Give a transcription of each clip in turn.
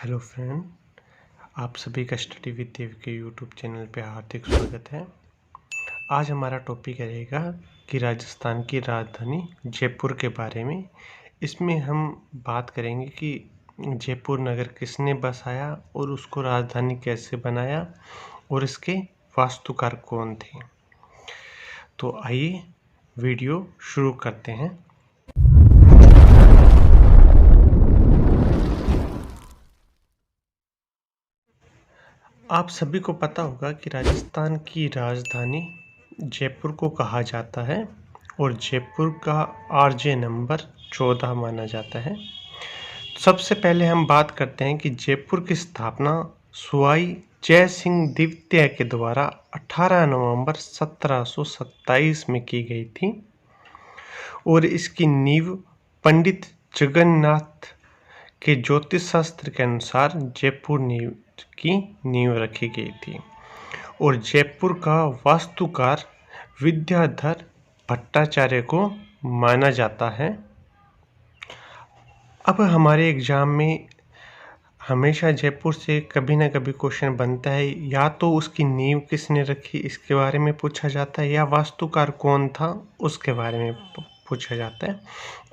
Hello friend, आप सभी का स्टडी विद देव के यूट्यूब चैनल पे हार्दिक स्वागत है। आज हमारा टॉपिक रहेगा कि राजस्थान की राजधानी जयपुर के बारे में। इसमें हम बात करेंगे कि जयपुर नगर किसने बसाया और उसको राजधानी कैसे बनाया और इसके वास्तुकार कौन थे। तो आइए वीडियो शुरू करते हैं। आप सभी को पता होगा कि राजस्थान की राजधानी जयपुर को कहा जाता है और जयपुर का आरजे नंबर 14 माना जाता है। सबसे पहले हम बात करते हैं कि जयपुर की स्थापना सवाई जय सिंह द्वितीय के द्वारा 18 नवंबर 1727 में की गई थी और इसकी नींव पंडित जगन्नाथ के ज्योतिष शास्त्र के अनुसार जयपुर की नींव रखी गई थी और जयपुर का वास्तुकार विद्याधर भट्टाचार्य को माना जाता है। अब हमारे एग्जाम में हमेशा जयपुर से कभी ना कभी क्वेश्चन बनता है, या तो उसकी नींव किसने रखी इसके बारे में पूछा जाता है या वास्तुकार कौन था उसके बारे में पूछा जाता है।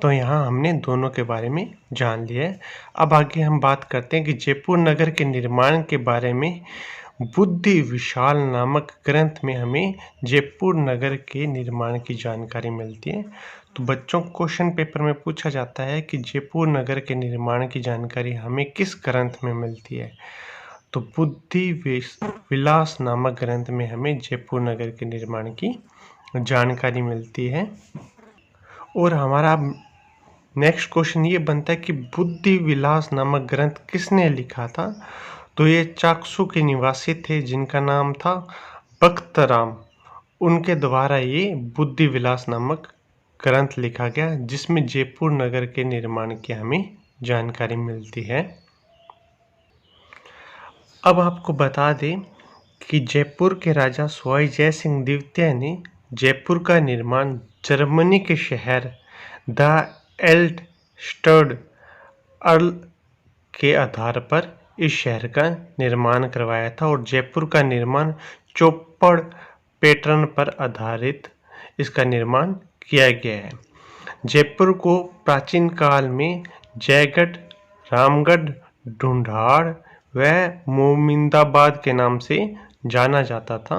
तो यहाँ हमने दोनों के बारे में जान लिया है। अब आगे हम बात करते हैं कि जयपुर नगर के निर्माण के बारे में बुद्धि विशाल नामक ग्रंथ में हमें जयपुर नगर के निर्माण की जानकारी मिलती है। तो बच्चों क्वेश्चन पेपर में पूछा जाता है कि जयपुर नगर के निर्माण की जानकारी हमें किस ग्रंथ में मिलती है। तो बुद्धि विलास नामक ग्रंथ में हमें जयपुर नगर के निर्माण की जानकारी मिलती है। और हमारा नेक्स्ट क्वेश्चन ये बनता है कि बुद्धि विलास नामक ग्रंथ किसने लिखा था। तो ये चाकसू के निवासी थे जिनका नाम था बख्तराम। उनके द्वारा ये बुद्धि विलास नामक ग्रंथ लिखा गया जिसमें जयपुर नगर के निर्माण की हमें जानकारी मिलती है। अब आपको बता दें कि जयपुर के राजा सवाई जय सिंह द्वितीय ने जयपुर का निर्माण जर्मनी के शहर द एल्स्टेड अर्ल के आधार पर इस शहर का निर्माण करवाया था और जयपुर का निर्माण चौपड़ पैटर्न पर आधारित इसका निर्माण किया गया है। जयपुर को प्राचीन काल में जयगढ़, रामगढ़, ढूंढाड़ व मोमिंदाबाद के नाम से जाना जाता था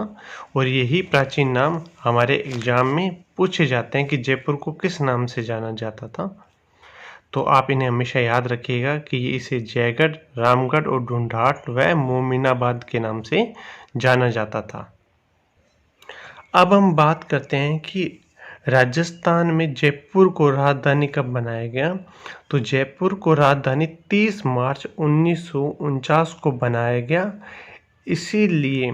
और यही प्राचीन नाम हमारे एग्जाम में पूछे जाते हैं कि जयपुर को किस नाम से जाना जाता था। तो आप इन्हें हमेशा याद रखिएगा कि इसे जयगढ़, रामगढ़ और ढूंढाड़ व मोमिनाबाद के नाम से जाना जाता था। अब हम बात करते हैं कि राजस्थान में जयपुर को राजधानी कब बनाया गया। तो जयपुर को राजधानी 30 मार्च 1949 को बनाया गया। इसीलिए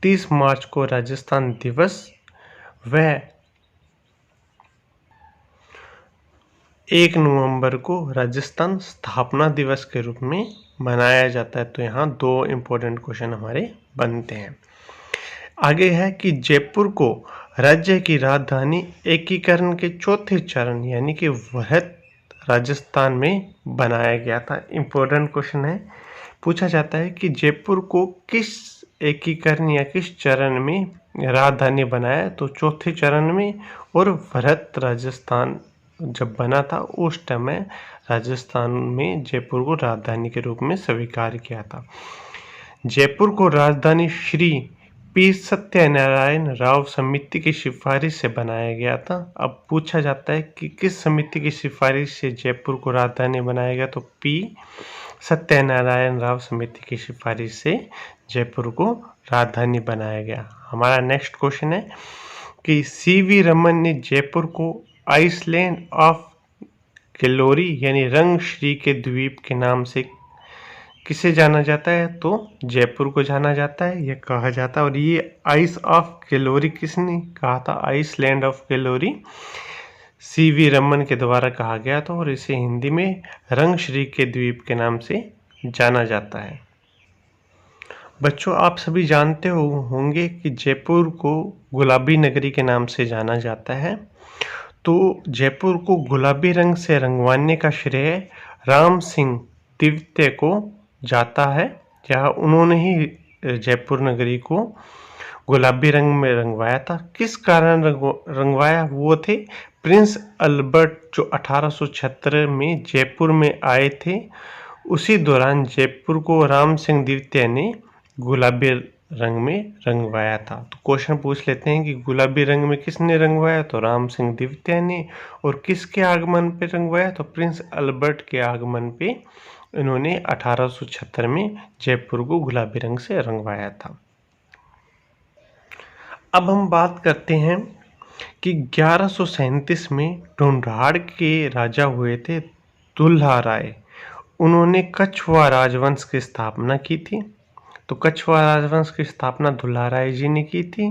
30 मार्च को राजस्थान दिवस व 1 नवंबर को राजस्थान स्थापना दिवस के रूप में मनाया जाता है। तो यहाँ दो इम्पोर्टेंट क्वेश्चन हमारे बनते हैं। आगे है कि जयपुर को राज्य की राजधानी एकीकरण के चौथे चरण यानी कि वृहत राजस्थान में बनाया गया था। इम्पोर्टेंट क्वेश्चन है, पूछा जाता है कि जयपुर को किस एकीकरण या किस चरण में राजधानी बनाया। तो चौथे चरण में, और वृहत राजस्थान जब बना था उस समय राजस्थान में जयपुर को राजधानी के रूप में स्वीकार किया था। जयपुर को राजधानी श्री पी सत्यनारायण राव समिति की सिफारिश से बनाया गया था। अब पूछा जाता है कि किस समिति की सिफारिश से जयपुर को राजधानी बनाया गया। तो पी सत्यनारायण राव समिति की सिफारिश से जयपुर को राजधानी बनाया गया। हमारा नेक्स्ट क्वेश्चन है कि सीवी रमन ने जयपुर को आइसलैंड ऑफ ग्लोरी यानी रंगश्री के द्वीप के नाम से किसे जाना जाता है। तो जयपुर को जाना जाता है, यह कहा जाता है। और ये आइस ऑफ ग्लोरी किसने कहा था, island of glory CV Raman के द्वारा कहा गया था और इसे हिंदी में रंगश्री के द्वीप के नाम से जाना जाता है। बच्चों आप सभी जानते होंगे कि जयपुर को गुलाबी नगरी के नाम से जाना जाता है। तो जयपुर को गुलाबी रंग से रंगवाने का श्रेय राम सिंह द्वितीय को जाता है, जहाँ उन्होंने ही जयपुर नगरी को गुलाबी रंग में रंगवाया था। किस कारण रंगवाया? वो थे प्रिंस अल्बर्ट, जो 1876 में जयपुर में आए थे। उसी दौरान जयपुर को राम सिंह द्वितीय ने गुलाबी रंग में रंगवाया था। तो क्वेश्चन पूछ लेते हैं कि गुलाबी रंग में किसने रंगवाया? तो राम सिंह द्वितीय ने। और किसके आगमन पे रंगवाया? तो प्रिंस अल्बर्ट के आगमन पे इन्होंने 1876 में जयपुर को गुलाबी रंग से रंगवाया था। अब हम बात करते हैं कि 1137 में ढूंढाड़ के राजा हुए थे दुल्हा राय। उन्होंने कछवाड़ राजवंश की स्थापना की थी। तो कछवाड़ राजवंश की स्थापना दुल्हा राय जी ने की थी।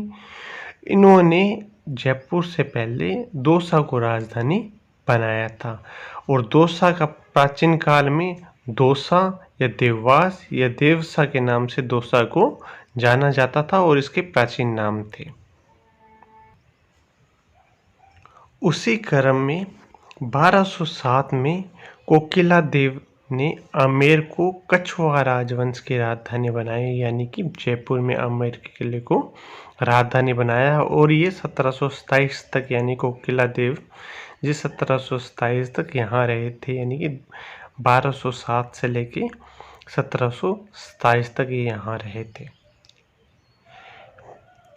इन्होंने जयपुर से पहले दौसा को राजधानी बनाया था। और दौसा का प्राचीन काल में दौसा या देववास या देवसा के नाम से दौसा को जाना जाता था और इसके प्राचीन नाम थे। उसी क्रम में 1207 में कोकिला देव ने आमेर को कछवाड़ राजवंश की राजधानी बनाई, यानी कि जयपुर में आमेर के किले को राजधानी बनाया। और ये 1727 तक, यानी कोकिला देव जी 1727 तक यहाँ रहे थे, यानी कि 1207 से लेके 1727 तक ये यहाँ रहे थे।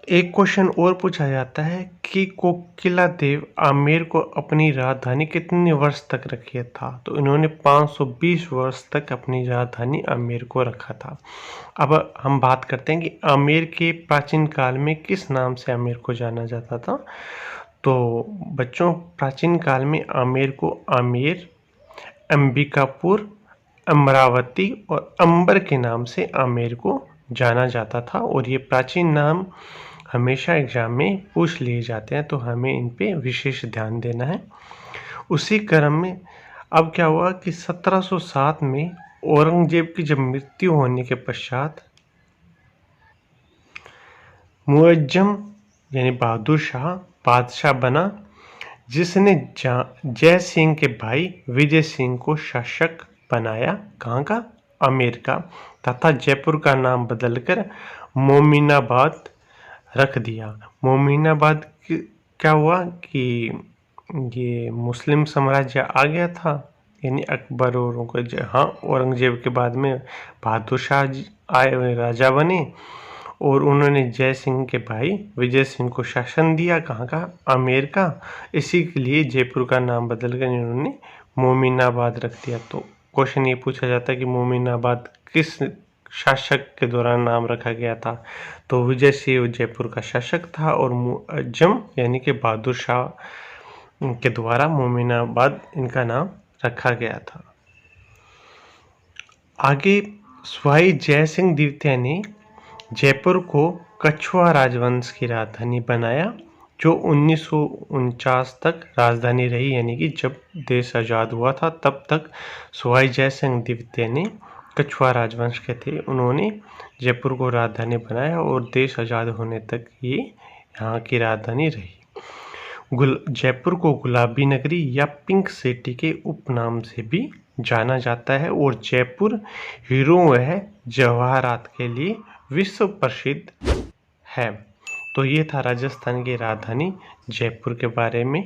एक क्वेश्चन और पूछा जाता है कि कोकिला देव आमेर को अपनी राजधानी कितने वर्ष तक रखे था? तो इन्होंने 520 वर्ष तक अपनी राजधानी आमेर को रखा था। अब हम बात करते हैं कि आमेर के प्राचीन काल में किस नाम से आमेर को जाना जाता था। तो बच्चों, प्राचीन काल में आमेर को आमेर, अंबिकापुर, अमरावती और अंबर के नाम से आमेर को जाना जाता था। और ये प्राचीन नाम हमेशा एग्जाम में पूछ लिए जाते हैं, तो हमें इन पे विशेष ध्यान देना है। उसी क्रम में अब क्या हुआ कि 1707 में औरंगजेब की जब मृत्यु होने के पश्चात मुअज्जम यानी बहादुर शाह बादशाह बना, जिसने जय सिंह के भाई विजय सिंह को शासक बनाया। कहाँ का? आमेर का। तथा जयपुर का नाम बदलकर मोमिनाबाद रख दिया। मोमिनाबाद क्या हुआ कि ये मुस्लिम साम्राज्य आ गया था, यानी अकबर औरों को, हाँ, औरंगजेब के बाद में बहादुर शाह आए, राजा बने, और उन्होंने जय सिंह के भाई विजय सिंह को शासन दिया। कहाँ का? आमेर का। इसी के लिए जयपुर का नाम बदलकर इन्होंने मोमिनाबाद रख दिया। तो क्वेश्चन ये पूछा जाता है कि मोमिनाबाद किस शासक के दौरान नाम रखा गया था? तो विजय सिंह जयपुर का शासक था और मुअज्जम यानी कि बहादुर शाह के द्वारा मोमिनाबाद इनका नाम रखा गया था। आगे स्वाई जय सिंह द्वितीय ने जयपुर को कछवाड़ राजवंश की राजधानी बनाया, जो 1949 तक राजधानी रही, यानी कि जब देश आज़ाद हुआ था तब तक स्वाई जय सिंह द्वितीय ने कछवाड़ राजवंश के थे, उन्होंने जयपुर को राजधानी बनाया और देश आज़ाद होने तक ये यहाँ की राजधानी रही। जयपुर को गुलाबी नगरी या पिंक सिटी के उपनाम से भी जाना जाता है और जयपुर हीरो व जवाहरात के लिए विश्व प्रसिद्ध है। तो ये था राजस्थान की राजधानी जयपुर के बारे में।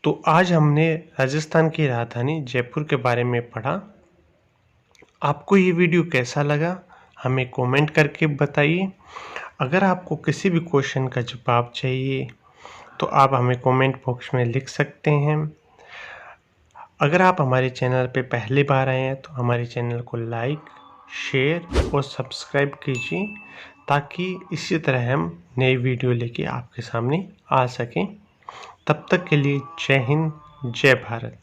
तो आज हमने राजस्थान की राजधानी जयपुर के बारे में पढ़ा। आपको ये वीडियो कैसा लगा हमें कमेंट करके बताइए। अगर आपको किसी भी क्वेश्चन का जवाब चाहिए तो आप हमें कमेंट बॉक्स में लिख सकते हैं। अगर आप हमारे चैनल पे पहली बार आए हैं तो हमारे चैनल को लाइक, शेयर और सब्सक्राइब कीजिए, ताकि इसी तरह हम नई वीडियो लेके आपके सामने आ सकें। तब तक के लिए जय हिंद, जय भारत।